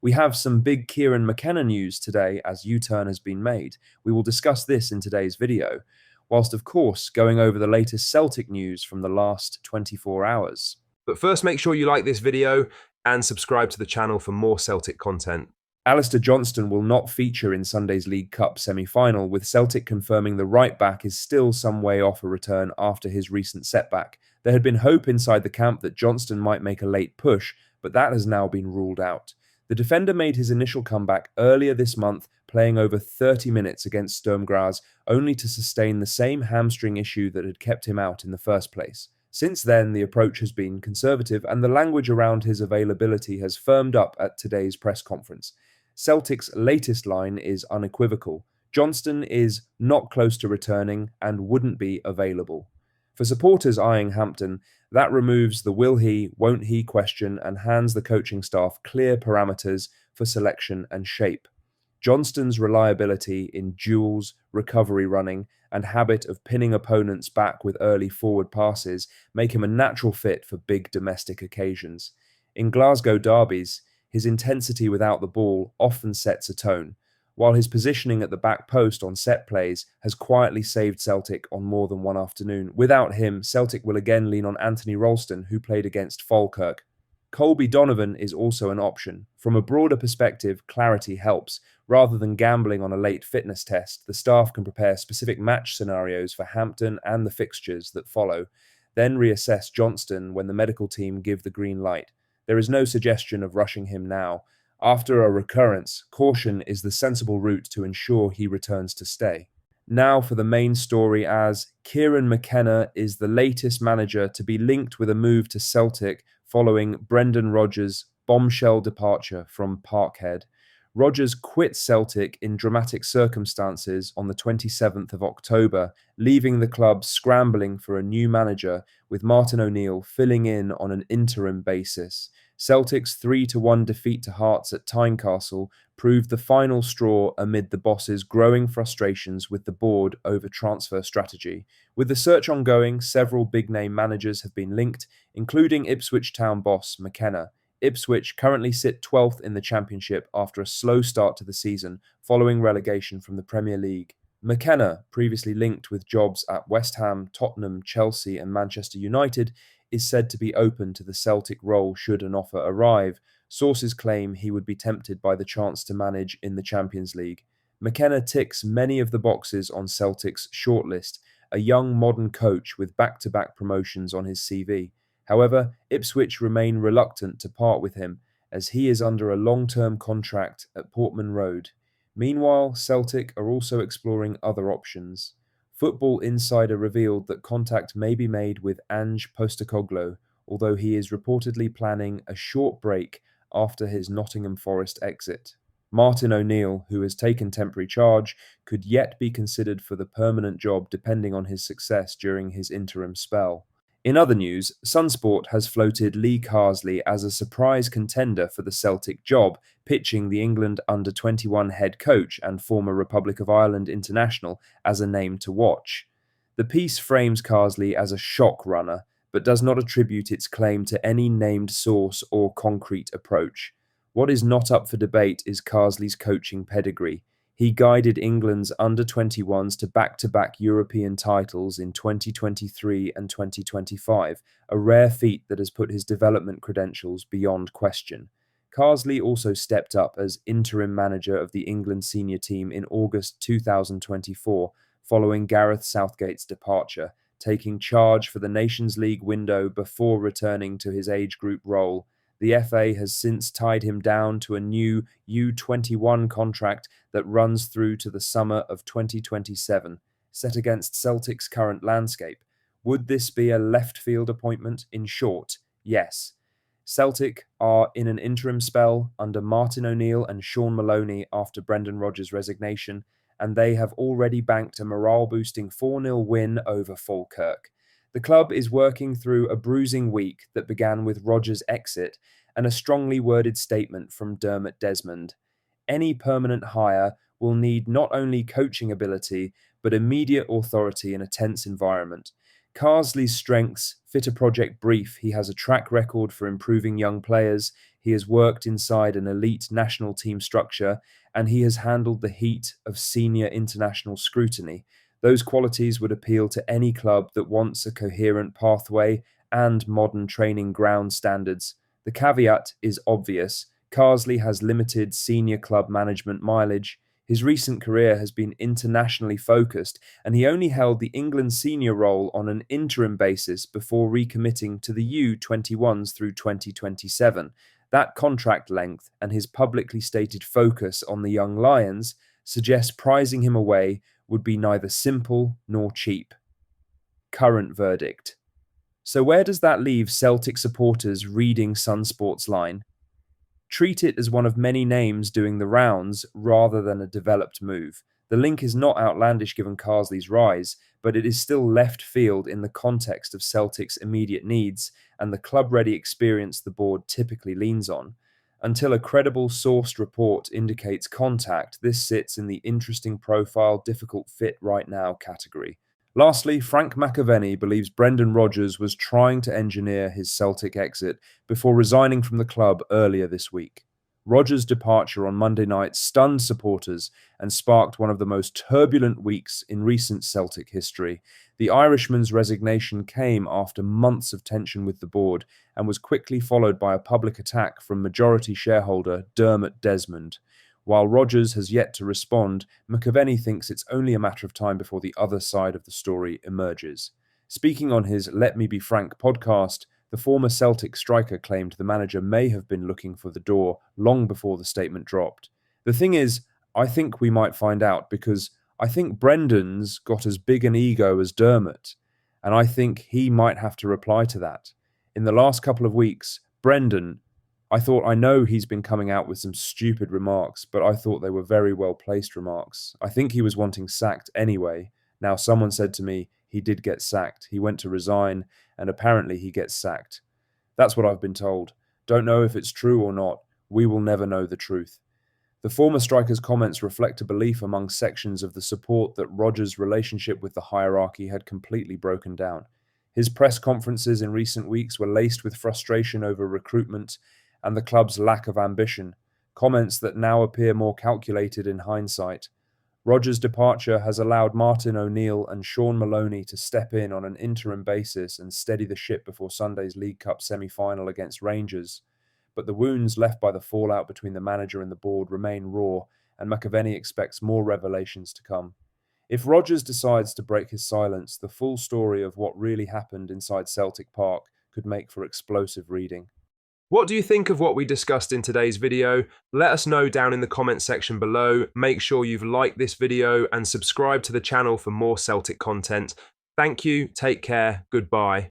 We have some big Kieran McKenna news today as U-turn has been made. We will discuss this in today's video, whilst of course going over the latest Celtic news from the last 24 hours. But first, make sure you like this video and subscribe to the channel for more Celtic content. Alistair Johnston will not feature in Sunday's League Cup semi-final, with Celtic confirming the right-back is still some way off a return after his recent setback. There had been hope inside the camp that Johnston might make a late push, but that has now been ruled out. The defender made his initial comeback earlier this month, playing over 30 minutes against Sturm Graz, only to sustain the same hamstring issue that had kept him out in the first place. Since then, the approach has been conservative, and the language around his availability has firmed up at today's press conference. Celtic's latest line is unequivocal. Johnston is not close to returning and wouldn't be available. For supporters eyeing Hampton, that removes the will he, won't he question and hands the coaching staff clear parameters for selection and shape. Johnston's reliability in duels, recovery running, and habit of pinning opponents back with early forward passes make him a natural fit for big domestic occasions. In Glasgow derbies, his intensity without the ball often sets a tone, while his positioning at the back post on set plays has quietly saved Celtic on more than one afternoon. Without him, Celtic will again lean on Anthony Ralston, who played against Falkirk. Colby Donovan is also an option. From a broader perspective, clarity helps. Rather than gambling on a late fitness test, the staff can prepare specific match scenarios for Hampton and the fixtures that follow, then reassess Johnston when the medical team give the green light. There is no suggestion of rushing him now. After a recurrence, caution is the sensible route to ensure he returns to stay. Now for the main story, as Kieran McKenna is the latest manager to be linked with a move to Celtic following Brendan Rodgers' bombshell departure from Parkhead. Rodgers quit Celtic in dramatic circumstances on the 27th of October, leaving the club scrambling for a new manager, with Martin O'Neill filling in on an interim basis. Celtic's 3-1 defeat to Hearts at Tynecastle proved the final straw amid the boss's growing frustrations with the board over transfer strategy. With the search ongoing, several big-name managers have been linked, including Ipswich Town boss McKenna. Ipswich currently sit 12th in the Championship after a slow start to the season following relegation from the Premier League. McKenna, previously linked with jobs at West Ham, Tottenham, Chelsea and Manchester United, is said to be open to the Celtic role should an offer arrive. Sources claim he would be tempted by the chance to manage in the Champions League. McKenna ticks many of the boxes on Celtic's shortlist, a young modern coach with back-to-back promotions on his CV. However, Ipswich remain reluctant to part with him, as he is under a long-term contract at Portman Road. Meanwhile, Celtic are also exploring other options. Football Insider revealed that contact may be made with Ange Postecoglou, although he is reportedly planning a short break after his Nottingham Forest exit. Martin O'Neill, who has taken temporary charge, could yet be considered for the permanent job depending on his success during his interim spell. In other news, Sunsport has floated Lee Carsley as a surprise contender for the Celtic job, pitching the England under-21 head coach and former Republic of Ireland international as a name to watch. The piece frames Carsley as a shock runner, but does not attribute its claim to any named source or concrete approach. What is not up for debate is Carsley's coaching pedigree. He guided England's under-21s to back-to-back European titles in 2023 and 2025, a rare feat that has put his development credentials beyond question. Carsley also stepped up as interim manager of the England senior team in August 2024, following Gareth Southgate's departure, taking charge for the Nations League window before returning to his age group role. The FA has since tied him down to a new U21 contract that runs through to the summer of 2027, set against Celtic's current landscape. Would this be a left field appointment? In short, yes. Celtic are in an interim spell under Martin O'Neill and Sean Maloney after Brendan Rodgers' resignation, and they have already banked a morale-boosting 4-0 win over Falkirk. The club is working through a bruising week that began with Rodgers' exit and a strongly worded statement from Dermot Desmond. Any permanent hire will need not only coaching ability, but immediate authority in a tense environment. Carsley's strengths fit a project brief. He has a track record for improving young players. he has worked inside an elite national team structure, and he has handled the heat of senior international scrutiny. Those qualities would appeal to any club that wants a coherent pathway and modern training ground standards. The caveat is obvious. Carsley has limited senior club management mileage. His recent career has been internationally focused, and he only held the England senior role on an interim basis before recommitting to the U21s through 2027. That contract length and his publicly stated focus on the young Lions suggests prizing him away would be neither simple nor cheap. Current verdict. So where does that leave Celtic supporters reading Sunsport's line? Treat it as one of many names doing the rounds rather than a developed move. The link is not outlandish given Carsley's rise, but it is still left field in the context of Celtic's immediate needs and the club-ready experience the board typically leans on. Until a credible sourced report indicates contact, this sits in the interesting profile, difficult fit right now category. Lastly, Frank McAvenny believes Brendan Rodgers was trying to engineer his Celtic exit before resigning from the club earlier this week. Rodgers' departure on Monday night stunned supporters and sparked one of the most turbulent weeks in recent Celtic history. The Irishman's resignation came after months of tension with the board and was quickly followed by a public attack from majority shareholder Dermot Desmond. While Rodgers has yet to respond, McAvenny thinks it's only a matter of time before the other side of the story emerges. Speaking on his Let Me Be Frank podcast, the former Celtic striker claimed the manager may have been looking for the door long before the statement dropped. The thing is, I think we might find out because I think Brendan's got as big an ego as Dermot, and I think he might have to reply to that. In the last couple of weeks, Brendan, I know he's been coming out with some stupid remarks, but I thought they were very well-placed remarks. I think he was wanting sacked anyway. Now, someone said to me he did get sacked. He went to resign, and apparently he gets sacked. That's what I've been told. Don't know if it's true or not. We will never know the truth. The former striker's comments reflect a belief among sections of the support that Rodgers' relationship with the hierarchy had completely broken down. His press conferences in recent weeks were laced with frustration over recruitment and the club's lack of ambition, comments that now appear more calculated in hindsight. Rodgers' departure has allowed Martin O'Neill and Sean Maloney to step in on an interim basis and steady the ship before Sunday's League Cup semi-final against Rangers. But the wounds left by the fallout between the manager and the board remain raw, and McAvenny expects more revelations to come. If Rodgers decides to break his silence, the full story of what really happened inside Celtic Park could make for explosive reading. What do you think of what we discussed in today's video? Let us know down in the comments section below. Make sure you've liked this video and subscribe to the channel for more Celtic content. Thank you, take care, goodbye.